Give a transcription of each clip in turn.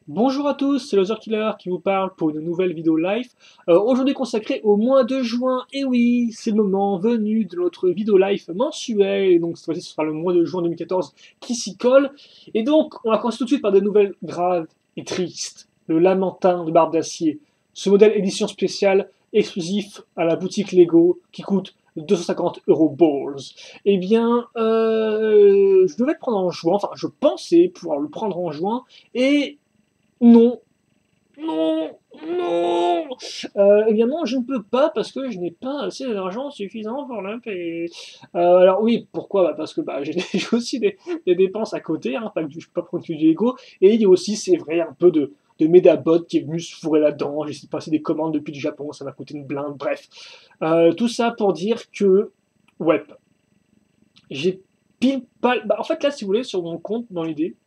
Bonjour à tous, c'est Loser Killer qui vous parle pour une nouvelle vidéo live. Aujourd'hui consacrée au mois de juin. Et oui, c'est le moment venu de notre vidéo live mensuelle. Et donc cette fois-ci, ce sera le mois de juin 2014 qui s'y colle. Et donc, on va commencer tout de suite par des nouvelles graves et tristes. Le Lamentin de Barbe d'Acier. Ce modèle édition spéciale exclusif à la boutique Lego qui coûte 250 € balls. Eh bien, je devais le prendre en juin, enfin je pensais pouvoir le prendre en juin, et non, non, non. Eh bien non, je ne peux pas parce que je n'ai pas assez d'argent suffisant pour le payer. Alors oui, pourquoi? Parce que j'ai aussi des dépenses à côté, hein, pas que je ne peux pas prendre que du Lego. Et il y a aussi, c'est vrai, un peu de Medabot qui est venu se fourrer là-dedans. J'ai essayé de passer des commandes depuis le Japon, ça m'a coûté une blinde. Bref, tout ça pour dire que, ouais, j'ai pile pas. En fait, là, si vous voulez, sur mon compte, dans l'idée,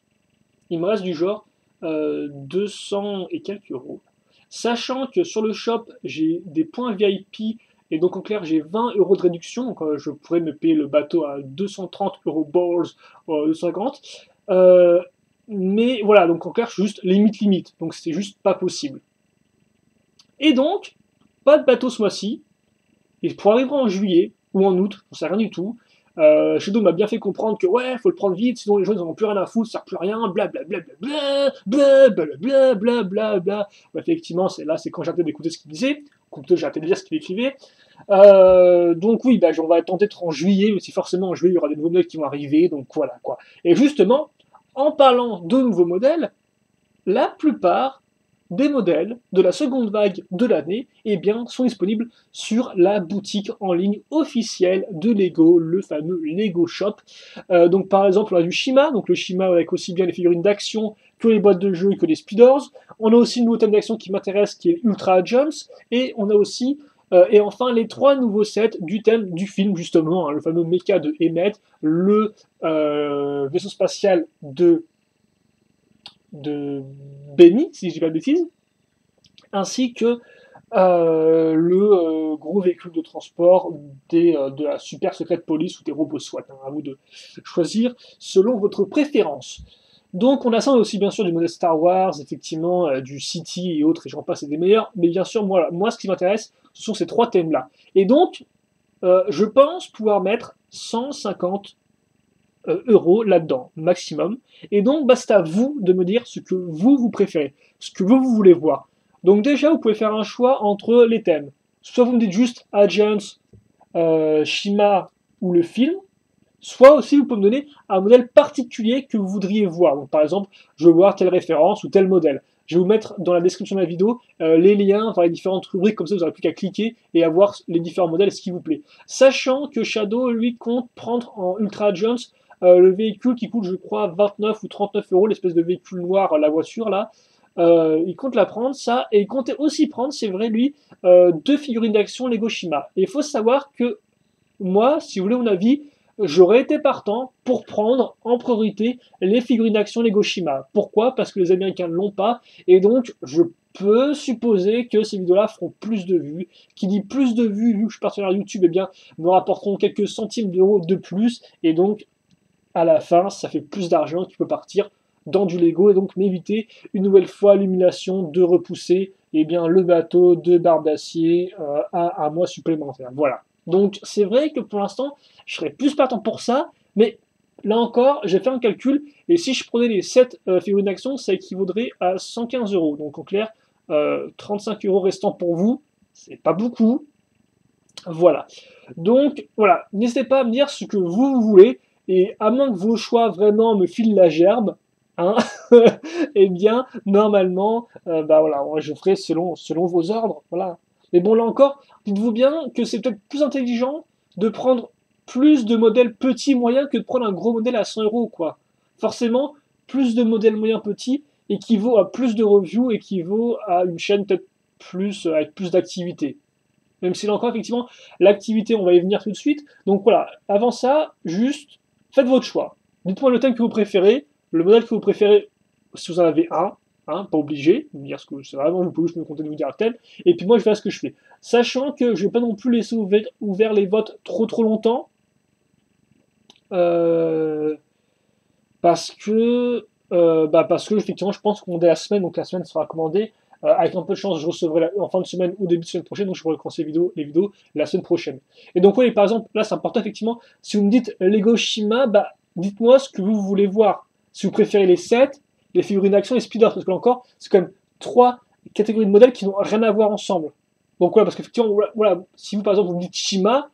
il me reste du genre 200 et quelques euros. Sachant que sur le shop, j'ai des points VIP et donc en clair, j'ai 20 € de réduction. Donc je pourrais me payer le bateau à 230 € balls, 250. Euh, mais voilà, donc en clair, je suis juste limite. Donc c'est juste pas possible. Et donc, pas de bateau ce mois-ci. Et pour arriver en juillet ou en août, on sait rien du tout. Shadow m'a bien fait comprendre que ouais, faut le prendre vite, sinon les gens ils en ont plus rien à foutre, ça sert plus à rien, blablabla, blablabla, blablabla. Effectivement, c'est quand j'ai arrêté d'écouter ce qu'il disait, ou plutôt j'ai arrêté de lire ce qu'il écrivait. Donc oui, on va tenter d'être en juillet, mais si forcément en juillet il y aura des nouveaux modèles qui vont arriver, donc voilà quoi. Et justement, en parlant de nouveaux modèles, la plupart des modèles de la seconde vague de l'année eh bien, sont disponibles sur la boutique en ligne officielle de Lego, le fameux Lego Shop. Donc par exemple, on a du Shima, donc le Shima avec aussi bien les figurines d'action que les boîtes de jeux et que les speeders. On a aussi le nouveau thème d'action qui m'intéresse, qui est Ultra Jumps, et on a aussi et enfin, les trois nouveaux sets du thème du film, justement, hein, le fameux mecha de Emmet, le vaisseau spatial de Benny, si je dis pas de bêtises, ainsi que le gros véhicule de transport de la super secrète police ou des robots SWAT. Hein, à vous de choisir selon votre préférence. Donc on a ça aussi bien sûr du modèle Star Wars, effectivement, du City et autres, et j'en passe, c'est des meilleurs. Mais bien sûr, moi ce qui m'intéresse, ce sont ces trois thèmes-là. Et donc, je pense pouvoir mettre 150 euros là-dedans, maximum. Et donc, c'est à vous de me dire ce que vous préférez, ce que vous voulez voir. Donc déjà, vous pouvez faire un choix entre les thèmes. Soit vous me dites juste Agents, Shima ou le film, soit aussi vous pouvez me donner un modèle particulier que vous voudriez voir. Donc par exemple, je veux voir telle référence ou tel modèle. Je vais vous mettre dans la description de la vidéo les liens vers les différentes rubriques, comme ça vous n'aurez plus qu'à cliquer et à voir les différents modèles, ce qui vous plaît. Sachant que Shadow, lui, compte prendre en Ultra Jones le véhicule qui coûte, je crois, 29 ou 39 €, l'espèce de véhicule noir, la voiture là. Il compte la prendre, ça, et il comptait aussi prendre, c'est vrai, lui, deux figurines d'action Lego Shima. Et il faut savoir que moi, si vous voulez mon avis, j'aurais été partant pour prendre en priorité les figurines d'action Lego Shima. Pourquoi? Parce que les Américains ne l'ont pas, et donc je peux supposer que ces vidéos-là feront plus de vues. Qui dit plus de vues, vu que je suis partenaire YouTube, eh bien, me rapporteront quelques centimes d'euros de plus, et donc à la fin, ça fait plus d'argent qui peut partir dans du Lego et donc m'éviter une nouvelle fois l'humiliation de repousser le bateau de Barbe d'Acier à un mois supplémentaire. Voilà. Donc c'est vrai que pour l'instant, je serais plus partant pour ça, mais là encore, j'ai fait un calcul et si je prenais les 7 figurines d'action, ça équivaudrait à 115 euros. Donc en clair, 35 € restants pour vous, c'est pas beaucoup. Voilà. Donc voilà, n'hésitez pas à me dire ce que vous voulez. Et à moins que vos choix vraiment me filent la gerbe, hein, eh bien, normalement, voilà, je ferai selon vos ordres. Voilà. Mais bon, là encore, dites-vous bien que c'est peut-être plus intelligent de prendre plus de modèles petits, moyens, que de prendre un gros modèle à 100 €, quoi. Forcément, plus de modèles moyens petits équivaut à plus de reviews, équivaut à une chaîne peut-être plus, avec plus d'activité. Même si là encore, effectivement, l'activité, on va y venir tout de suite. Donc voilà, avant ça, juste faites votre choix. Dites-moi le thème que vous préférez, le modèle que vous préférez, si vous en avez un, hein, pas obligé, me dire ce que c'est vraiment, vous pouvez juste me compter de vous dire tel, et puis moi je vais ce que je fais. Sachant que je vais pas non plus laisser ouvert les votes trop longtemps, euh, parce que Parce que effectivement, je pense qu'on est la semaine, donc la semaine sera commandée. Avec un peu de chance, je recevrai en fin de semaine ou début de semaine prochaine, donc je pourrai commencer les vidéos la semaine prochaine. Et donc oui, par exemple, là c'est important effectivement, si vous me dites Lego Shima, dites-moi ce que vous voulez voir. Si vous préférez les sets, les figurines d'action et speeders, parce que là encore, c'est quand même trois catégories de modèles qui n'ont rien à voir ensemble. Donc voilà, parce qu'effectivement, voilà, si vous par exemple vous me dites Shima,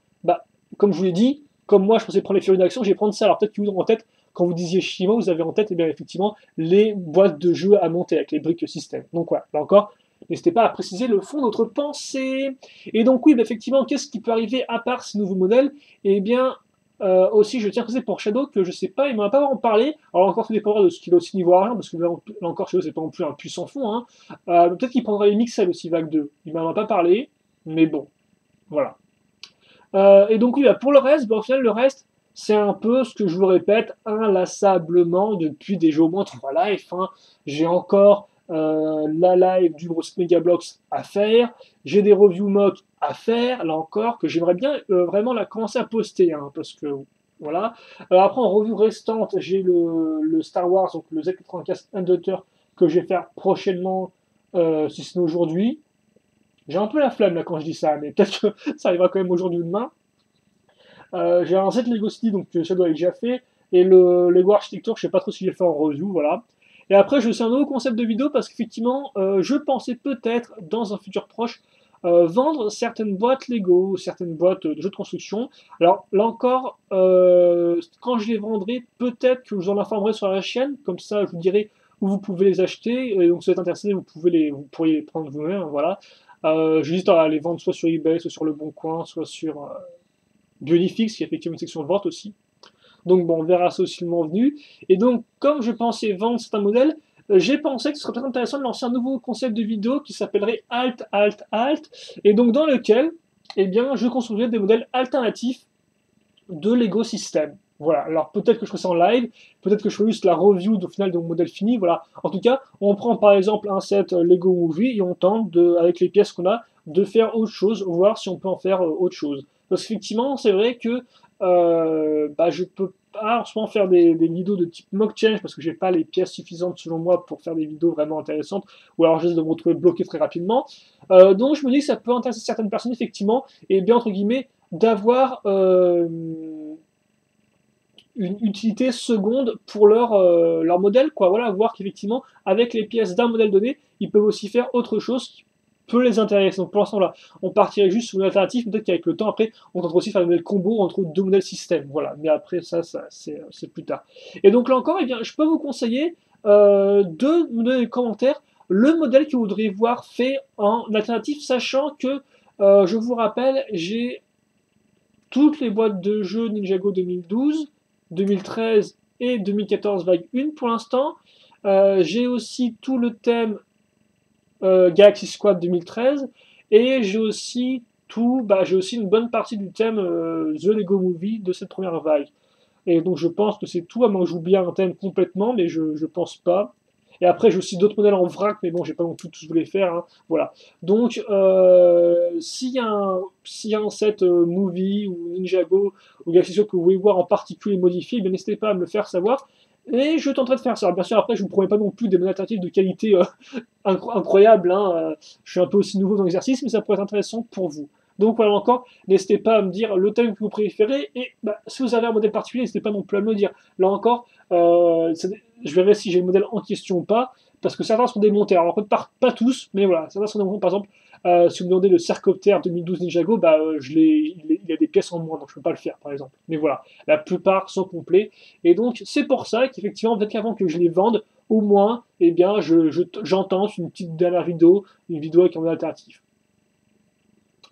comme je vous l'ai dit, comme moi je pensais prendre les figurines d'action, je vais prendre ça. Alors peut-être que vous avez en tête, quand vous disiez Shima, vous avez en tête, eh bien effectivement, les boîtes de jeux à monter avec les briques système. Donc voilà, là encore, n'hésitez pas à préciser le fond de votre pensée. Et donc oui, effectivement, qu'est-ce qui peut arriver à part ces nouveaux modèles? Eh bien, aussi, je tiens à préciser pour Shadow que je sais pas, il m'en a pas vraiment parlé. Alors encore, tout dépendra de ce qu'il a aussi niveau argent, parce que là encore, Shadow, c'est pas non plus un puissant fond. Hein. Peut-être qu'il prendra les Mixel aussi, vague 2. Il m'en a pas parlé, mais bon, voilà. Et donc oui, pour le reste, au final, le reste, c'est un peu ce que je vous répète inlassablement depuis déjà au moins 3 lives. Hein. J'ai encore la live du Gross Megablocks à faire, j'ai des review mock à faire, là encore, que j'aimerais bien vraiment la commencer à poster, hein, parce que voilà. Après, en review restante, j'ai le Star Wars, donc le Z84 Undaunted, que je vais faire prochainement, si ce n'est aujourd'hui. J'ai un peu la flamme là quand je dis ça, mais peut-être que ça arrivera quand même aujourd'hui ou demain. J'ai un set Lego City, donc ça doit être déjà fait, et le Lego Architecture, je sais pas trop si je vais faire en review, voilà. Et après, je sais un nouveau concept de vidéo parce qu'effectivement, je pensais peut-être dans un futur proche vendre certaines boîtes Lego, certaines boîtes de jeux de construction. Alors là encore, quand je les vendrai, peut-être que je vous en informerai sur la chaîne, comme ça je vous dirai où vous pouvez les acheter, et donc si vous êtes intéressé, vous pourriez les prendre vous-même, voilà. J'hésite à les vendre soit sur eBay, soit sur Le Bon Coin, soit sur Bionifix, qui a effectivement une section de vente aussi. Donc bon, on verra ça aussi le moment venu. Et donc, comme je pensais vendre certains modèles, j'ai pensé que ce serait peut-être intéressant de lancer un nouveau concept de vidéo qui s'appellerait Alt, Alt, Alt, et donc dans lequel, eh bien, je construirais des modèles alternatifs de Lego System. Voilà, alors peut-être que je ferai ça en live, peut-être que je ferai juste la review au final de mon modèle fini, voilà. En tout cas, on prend par exemple un set Lego Movie et on tente, avec les pièces qu'on a, de faire autre chose, voir si on peut en faire autre chose. Parce qu'effectivement, c'est vrai que je peux pas en ce moment faire des vidéos de type mock change parce que j'ai pas les pièces suffisantes selon moi pour faire des vidéos vraiment intéressantes, ou alors je risque de me retrouver bloqué très rapidement. Donc je me dis que ça peut intéresser certaines personnes effectivement, et bien entre guillemets, d'avoir une utilité seconde pour leur modèle, quoi. Voilà, voir qu'effectivement, avec les pièces d'un modèle donné, ils peuvent aussi faire autre chose qui peut les intéresser. Donc pour l'instant, là, on partirait juste sur une alternative, peut-être qu'avec le temps, après, on tentera aussi de faire des modèles combo entre deux modèles système. Voilà, mais après, ça c'est plus tard. Et donc là encore, eh bien, je peux vous conseiller de me donner des commentaires le modèle que vous voudriez voir fait en alternative, sachant que, je vous rappelle, j'ai toutes les boîtes de jeux Ninjago 2012, 2013 et 2014 vague 1 pour l'instant. J'ai aussi tout le thème Galaxy Squad 2013 et j'ai aussi une bonne partie du thème The Lego Movie de cette première vague. Et donc je pense que c'est tout, à moins que j'oublie un thème complètement, mais je pense pas. Et après, j'ai aussi d'autres modèles en vrac, mais bon, j'ai pas non plus tous voulu faire. Hein. Voilà. Donc, s'il y a un set Movie ou Ninjago ou Galaxy Squad que vous voulez voir en particulier modifié, eh n'hésitez pas à me le faire savoir. Et je tenterai de faire ça. Bien sûr, après, je ne vous promets pas non plus des modèles alternatifs de qualité incroyable. Hein. Je suis un peu aussi nouveau dans l'exercice, mais ça pourrait être intéressant pour vous. Donc voilà encore, n'hésitez pas à me dire le thème que vous préférez et si vous avez un modèle particulier, n'hésitez pas non plus à me le dire. Là encore, je verrai si j'ai le modèle en question ou pas, parce que certains sont démontés. Alors pas tous, mais voilà, certains sont démontés. Par exemple, si vous me demandez le Sercopter 2012 Ninjago, il y a des pièces en moins, donc je peux pas le faire par exemple. Mais voilà, la plupart sont complets. Et donc c'est pour ça qu'effectivement, peut-être qu'avant que je les vende, au moins, eh bien, j'entends une petite dernière vidéo, une vidéo avec un modèle alternatif.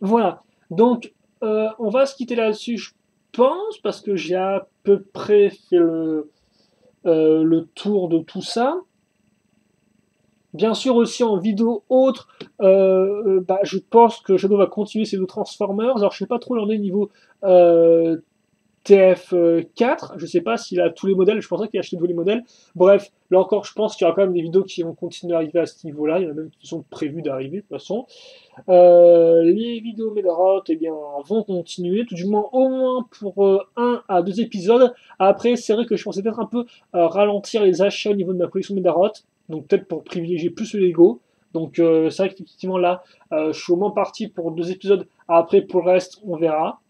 Voilà, donc on va se quitter là-dessus, je pense, parce que j'ai à peu près fait le tour de tout ça. Bien sûr aussi en vidéo autre, je pense que Shadow va continuer ses deux Transformers. Alors je sais pas trop où il en est niveau TF4, je sais pas s'il a tous les modèles, je pensais qu'il achetait tous les modèles. Bref, là encore, je pense qu'il y aura quand même des vidéos qui vont continuer à arriver à ce niveau-là, il y en a même qui sont prévues d'arriver de toute façon. Les vidéos Medrot, eh bien, vont continuer, tout du moins au moins pour 1 à 2 épisodes. Après, c'est vrai que je pensais peut-être un peu ralentir les achats au niveau de ma collection Medrot, donc peut-être pour privilégier plus le Lego. Donc c'est vrai qu'effectivement là, je suis au moins parti pour 2 épisodes. Après, pour le reste, on verra.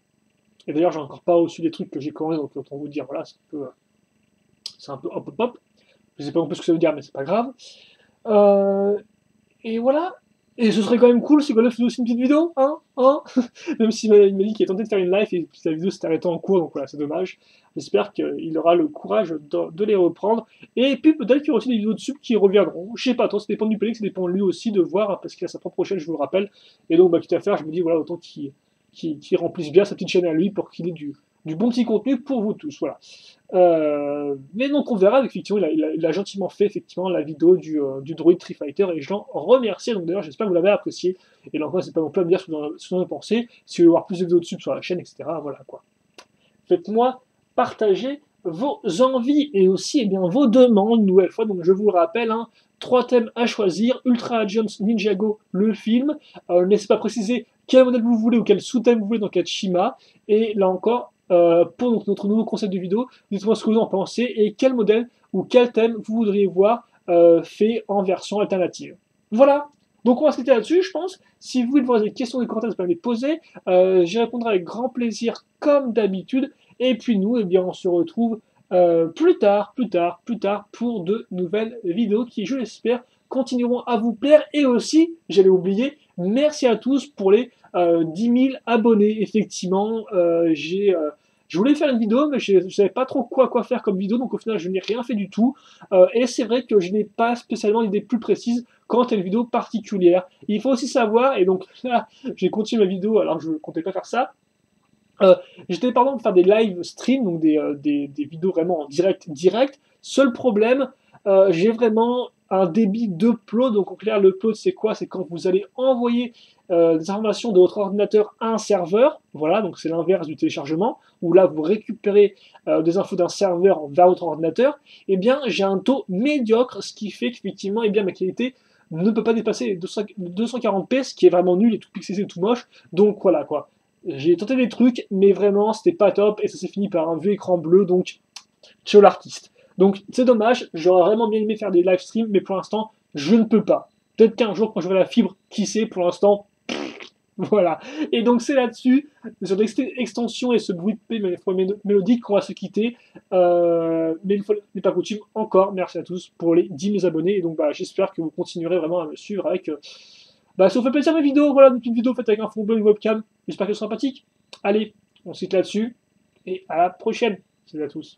Et d'ailleurs, j'ai encore pas reçu des trucs que j'ai commandés, donc autant vous dire, voilà, c'est un peu hop hop hop. Je sais pas un peu ce que ça veut dire, mais c'est pas grave. Euh, et voilà. Et ce serait quand même cool si Golf faisait aussi une petite vidéo, hein. Même s'il m'a dit qu'il est tenté de faire une live et que la vidéo s'est arrêtée en cours, donc voilà, c'est dommage. J'espère qu'il aura le courage de les reprendre. Et puis peut-être qu'il y aura aussi des vidéos de sub qui reviendront. Je sais pas trop, ça dépend du public, ça dépend de lui aussi de voir, hein, parce qu'il a sa propre chaîne, je vous le rappelle. Et donc, bah, quitte à faire, je me dis, voilà, autant qu'il remplisse bien sa petite chaîne à lui pour qu'il ait du bon petit contenu pour vous tous, voilà. Mais donc on verra, effectivement, il a gentiment fait effectivement la vidéo du Droid Street Fighter et je l'en remercie. Donc d'ailleurs, j'espère que vous l'avez apprécié. Et là encore, c'est pas non plus à me dire ce que vous en pensez, si vous voulez voir plus de vidéos dessus sur la chaîne, etc. Voilà quoi. Faites-moi partager vos envies et aussi eh bien, vos demandes, une nouvelle fois. Donc je vous le rappelle, hein, 3 thèmes à choisir. Ultra Agents Ninjago, le film. N'hésitez pas à préciser quel modèle vous voulez ou quel sous-thème vous voulez dans Kachima. Et là encore, pour donc, notre nouveau concept de vidéo, dites-moi ce que vous en pensez et quel modèle ou quel thème vous voudriez voir fait en version alternative. Voilà. Donc on va se quitter là-dessus, je pense. Si vous voulez avoir des questions dans les commentaires, vous pouvez me les poser. J'y répondrai avec grand plaisir, comme d'habitude. Et puis nous, eh bien, on se retrouve plus tard, pour de nouvelles vidéos qui, je l'espère, continueront à vous plaire. Et aussi, j'allais oublier, merci à tous pour les 10 000 abonnés. Effectivement, je voulais faire une vidéo, mais je ne savais pas trop quoi faire comme vidéo, donc au final, je n'ai rien fait du tout. Et c'est vrai que je n'ai pas spécialement d'idée plus précise quant à une vidéo particulière. Il faut aussi savoir, et donc là, j'ai continué ma vidéo, alors je ne comptais pas faire ça. J'étais pardon de faire des live streams, donc des vidéos vraiment en direct. Seul problème, j'ai vraiment un débit d'upload. Donc en clair, l'upload c'est quoi? C'est quand vous allez envoyer des informations de votre ordinateur à un serveur. Voilà, donc c'est l'inverse du téléchargement, où là vous récupérez des infos d'un serveur vers votre ordinateur. Eh bien, j'ai un taux médiocre, ce qui fait qu'effectivement, eh bien, ma qualité ne peut pas dépasser les 240p, ce qui est vraiment nul et tout pixelisé et tout moche. Donc voilà quoi. J'ai tenté des trucs, mais vraiment, c'était pas top, et ça s'est fini par un vieux écran bleu, donc, ciao l'artiste. Donc, c'est dommage, j'aurais vraiment bien aimé faire des live streams, mais pour l'instant, je ne peux pas. Peut-être qu'un jour, quand j'aurai la fibre, qui sait, pour l'instant, voilà. Et donc, c'est là-dessus, sur l'extension et ce bruit de paix mélodique, qu'on va se quitter. Mais une fois n'est pas coutume, encore, merci à tous pour les 10 000 abonnés, et donc, bah, j'espère que vous continuerez vraiment à me suivre avec... bah, ça vous fait plaisir mes vidéos, voilà, une petite vidéo faite avec un fond bleu et une webcam. J'espère qu'elle est sympathique. Allez, on se quitte là-dessus. Et à la prochaine. Salut à tous.